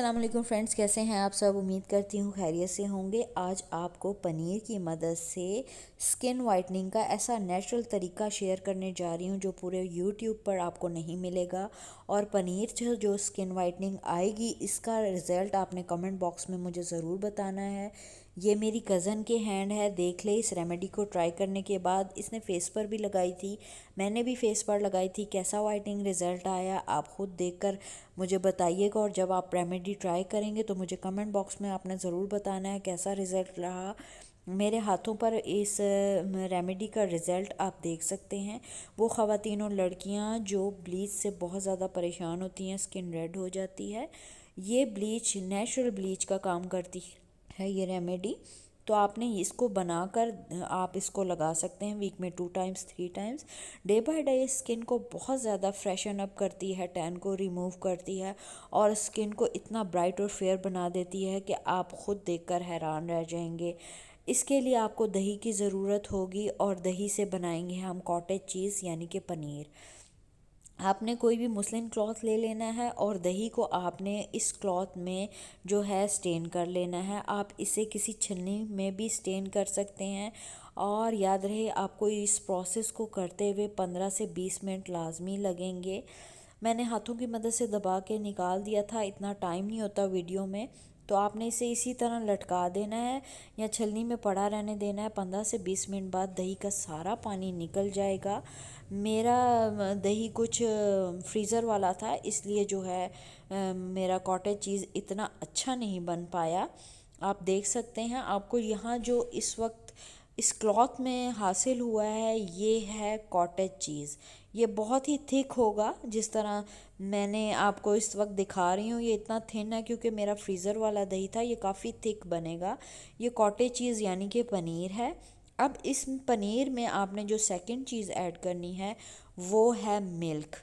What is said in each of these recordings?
अस्सलाम वालेकुम फ्रेंड्स, कैसे हैं आप सब। उम्मीद करती हूँ खैरियत से होंगे। आज आपको पनीर की मदद से स्किन वाइटनिंग का ऐसा नेचुरल तरीका शेयर करने जा रही हूँ जो पूरे यूट्यूब पर आपको नहीं मिलेगा। और पनीर से जो स्किन वाइटनिंग आएगी इसका रिज़ल्ट आपने कमेंट बॉक्स में मुझे ज़रूर बताना है। ये मेरी कज़न के हैंड है, देख ले। इस रेमेडी को ट्राई करने के बाद इसने फेस पर भी लगाई थी, मैंने भी फेस पर लगाई थी। कैसा वाइटनिंग रिज़ल्ट आया आप ख़ुद देखकर मुझे बताइएगा। और जब आप रेमेडी ट्राई करेंगे तो मुझे कमेंट बॉक्स में आपने ज़रूर बताना है कैसा रिज़ल्ट रहा। मेरे हाथों पर इस रेमेडी का रिज़ल्ट आप देख सकते हैं। वो ख़वातीन और लड़कियां जो ब्लीच से बहुत ज़्यादा परेशान होती हैं, स्किन रेड हो जाती है, ये ब्लीच नेचुरल ब्लीच का काम करती है ये रेमेडी। तो आपने इसको बनाकर आप इसको लगा सकते हैं वीक में 2 times 3 times. Day by day skin को बहुत ज़्यादा फ्रेशन अप करती है, टैन को रिमूव करती है और स्किन को इतना ब्राइट और फेयर बना देती है कि आप ख़ुद देखकर हैरान रह जाएंगे। इसके लिए आपको दही की ज़रूरत होगी और दही से बनाएंगे हम कॉटेज चीज़ यानी कि पनीर। आपने कोई भी मुस्लिन क्लॉथ ले लेना है और दही को आपने इस क्लॉथ में जो है स्टेन कर लेना है। आप इसे किसी छलनी में भी स्टेन कर सकते हैं। और याद रहे आपको इस प्रोसेस को करते हुए 15 से 20 मिनट लाजमी लगेंगे। मैंने हाथों की मदद से दबा के निकाल दिया था, इतना टाइम नहीं होता वीडियो में। तो आपने इसे इसी तरह लटका देना है या छलनी में पड़ा रहने देना है। 15 से 20 मिनट बाद दही का सारा पानी निकल जाएगा। मेरा दही कुछ फ्रीज़र वाला था, इसलिए जो है मेरा कॉटेज चीज़ इतना अच्छा नहीं बन पाया। आप देख सकते हैं आपको यहाँ जो इस वक्त इस क्लॉथ में हासिल हुआ है ये है कॉटेज चीज़। ये बहुत ही थिक होगा, जिस तरह मैंने आपको इस वक्त दिखा रही हूँ। ये इतना थिन है क्योंकि मेरा फ्रीज़र वाला दही था, ये काफ़ी थिक बनेगा। ये कॉटेज चीज़ यानी कि पनीर है। अब इस पनीर में आपने जो सेकंड चीज़ ऐड करनी है वो है मिल्क।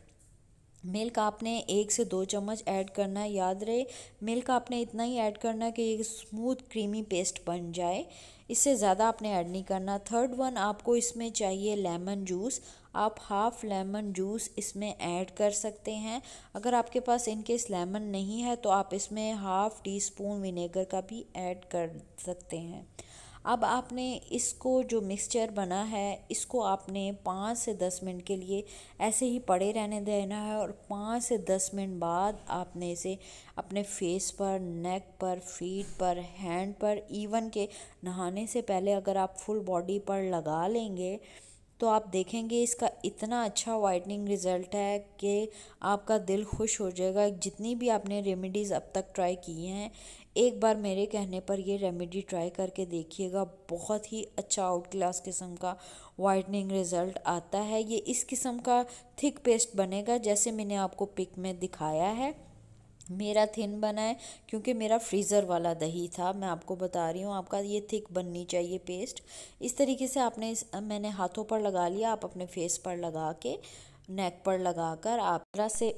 मिल्क आपने 1 से 2 चम्मच ऐड करना है। याद रहे मिल्क आपने इतना ही ऐड करना है कि ये स्मूथ क्रीमी पेस्ट बन जाए, इससे ज़्यादा आपने ऐड नहीं करना। थर्ड वन आपको इसमें चाहिए लेमन जूस। आप हाफ़ लेमन जूस इसमें ऐड कर सकते हैं। अगर आपके पास इनकेस लेमन नहीं है तो आप इसमें हाफ़ टी स्पून विनेगर का भी ऐड कर सकते हैं। अब आपने इसको जो मिक्सचर बना है इसको आपने 5 से 10 मिनट के लिए ऐसे ही पड़े रहने देना है। और 5 से 10 मिनट बाद आपने इसे अपने फेस पर, नेक पर, फीट पर, हैंड पर, इवन के नहाने से पहले अगर आप फुल बॉडी पर लगा लेंगे तो आप देखेंगे इसका इतना अच्छा वाइटनिंग रिज़ल्ट है कि आपका दिल खुश हो जाएगा। जितनी भी आपने रेमेडीज़ अब तक ट्राई की हैं, एक बार मेरे कहने पर ये रेमेडी ट्राई करके देखिएगा। बहुत ही अच्छा आउट क्लास किस्म का वाइटनिंग रिज़ल्ट आता है। ये इस किस्म का थिक पेस्ट बनेगा जैसे मैंने आपको पिक में दिखाया है। मेरा थिन बना है क्योंकि मेरा फ्रीज़र वाला दही था। मैं आपको बता रही हूँ आपका ये थिक बननी चाहिए पेस्ट। इस तरीके से आपने मैंने हाथों पर लगा लिया, आप अपने फेस पर लगा के, नेक पर लगा कर आप 15 से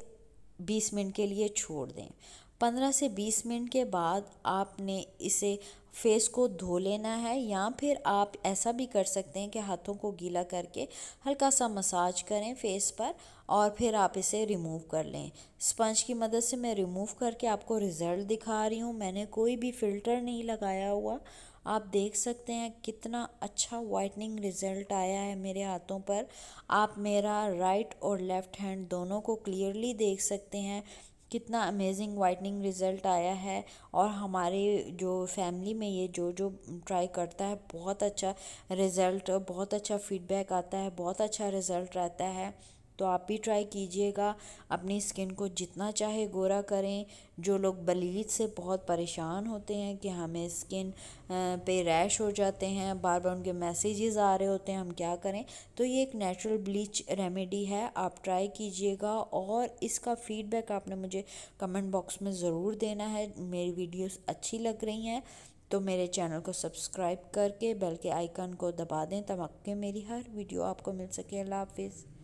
20 मिनट के लिए छोड़ दें। 15 से 20 मिनट के बाद आपने इसे फेस को धो लेना है, या फिर आप ऐसा भी कर सकते हैं कि हाथों को गीला करके हल्का सा मसाज करें फेस पर और फिर आप इसे रिमूव कर लें। स्पंज की मदद से मैं रिमूव करके आपको रिज़ल्ट दिखा रही हूँ। मैंने कोई भी फ़िल्टर नहीं लगाया हुआ। आप देख सकते हैं कितना अच्छा वाइटनिंग रिज़ल्ट आया है मेरे हाथों पर। आप मेरा राइट और लेफ़्ट हैंड दोनों को क्लियरली देख सकते हैं कितना अमेजिंग वाइटनिंग रिज़ल्ट आया है। और हमारे जो फैमिली में ये जो जो ट्राई करता है बहुत अच्छा रिज़ल्ट, बहुत अच्छा फ़ीडबैक आता है, बहुत अच्छा रिज़ल्ट रहता है। तो आप भी ट्राई कीजिएगा। अपनी स्किन को जितना चाहे गोरा करें। जो लोग ब्लीच से बहुत परेशान होते हैं कि हमें स्किन पे रैश हो जाते हैं, बार बार उनके मैसेजेस आ रहे होते हैं, हम क्या करें, तो ये एक नेचुरल ब्लीच रेमेडी है। आप ट्राई कीजिएगा और इसका फ़ीडबैक आपने मुझे कमेंट बॉक्स में ज़रूर देना है। मेरी वीडियोस अच्छी लग रही हैं तो मेरे चैनल को सब्सक्राइब करके बेल के आइकन को दबा दें ताकि मेरी हर वीडियो आपको मिल सके। अल्लाह हाफिज़।